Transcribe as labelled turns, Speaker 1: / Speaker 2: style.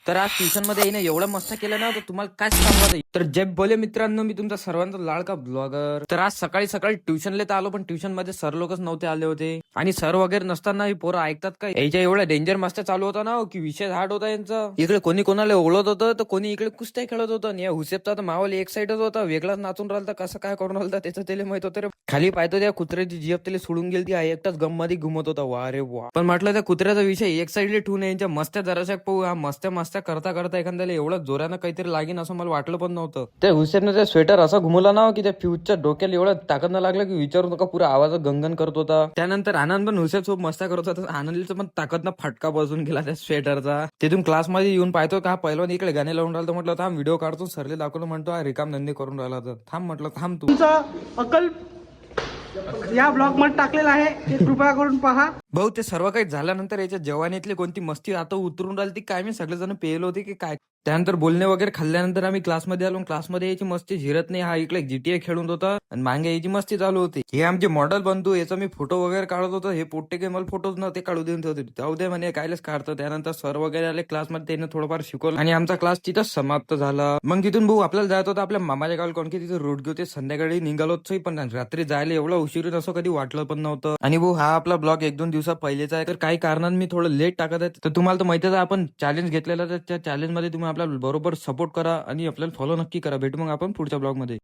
Speaker 1: तर आज ट्युशन मध्ये येईन एवढं मस्त केलं ना तर तुम्हाला काय सांगू. तर जय बोले मित्रांनो, मी तुमचा सर्वांचा लाडका ब्लॉगर. तर आज सकाळी सकाळी ट्युशनला तर आलो, पण ट्युशन मध्ये सर लोकच नव्हते आले होते. आणि सर वगैरे नसताना ही पोरं ऐकतात का? याच्या एवढा डेंजर मस्त चालू होता ना की विषय हार्ड होता यांचा. इकडे कोणी कोणाला ओळखत होतं तर कोणी इकडे कुस्त्या खेळत होतं. आणि या हुसेपचा तर माहोल एक साईडच होता, वेगळाच नाचून राहिला. कसं काय करून राहिला त्याचं त्याला माहित होतं रे. खाली पाहतो त्या कुत्र्याची जीभ त्याला सोडून गेली, एकटाच गम मध्ये घुमत होता. वा रे वा. पण म्हटलं त्या कुत्र्याचा विषय एक साईडला ठेवून यांच्या मस्त्या जराशा पाहू. हा मस्त्या मस्त्या करता करता एखाद्याला एवढं जोरानं काहीतरी लागेन असं मला वाटलं पण नव्हतं. त्या हुसेनने त्या स्वेटर असा घुमवला ना की त्या फ्यूजच्या डोक्याला एवढं ताकद न लागलं की विचारू नका, पुरा आवाज गंगन करत होता. त्यानंतर आनंद पण हुसेन सोबत मस्त्या करत होता. आनंदीचा पण ताकदनं फटका बसून गेला त्या स्वेटरचा. तिथून क्लासमध्ये येऊन पाहतो का पहिलवान इकडे गाणे लावून राहिला. म्हटलं थांब व्हिडिओ काढतो, सरले दाखवलं. म्हणतो हा रिकाम धंदे करून राहिला. तर थांब म्हटलं, थांब तू.
Speaker 2: तुमचा अकल या ब्लॉग मध्ये टाकलेला आहे, ते कृपया करून पहा.
Speaker 1: भाऊ ते सर्व काही झाल्यानंतर याच्या जवानीतली कोणती मस्ती आता उतरून राहिली ती काय, मी सगळेजण पेल होते की काय. त्यानंतर बोलणे वगैरे खाल्ल्यानंतर आम्ही क्लासमध्ये आलो. क्लासमध्ये याची मस्ती झिरत नाही. हा इकडे जीटीए खेळून होता आणि मागे याची मस्ती चालू होती. हे आमचे मॉडेल बंधू, याचा मी फोटो वगैरे काढत होतो. हे पोट्टे काही मला फोटोज नव्हते काढू देऊन होते. जाऊ दे म्हणे, कायलेच काढतो. त्यानंतर सर वगैरे आले क्लासमध्ये, त्याने थोडंफार शिकवलं आणि आमचा क्लास तिथं समाप्त झाला. मग तिथून भाऊ आपल्याला जायचं होतं आपल्या मामाच्या गावाला, कोण की तिथे रोड घेऊ. ते संध्याकाळी निघालोच, पण रात्री जायला एवढं उशीर असं कधी वाटलं पण नव्हतं. आणि भाऊ हा आपला ब्लॉग 1-2 दिवसा पहिलेचा आहे, तर काही कारणाने मी थोडं लेट टाकत आहे. तर तुम्हाला तर माहितीच आहे आपण चॅलेंज घेतलेला, तर त्या चॅलेंज मध्ये तुम्ही आपल्याला बरोबर सपोर्ट करा आणि आपल्याला फॉलो नक्की करा. भेटू मग आपण पुढच्या ब्लॉग मध्ये.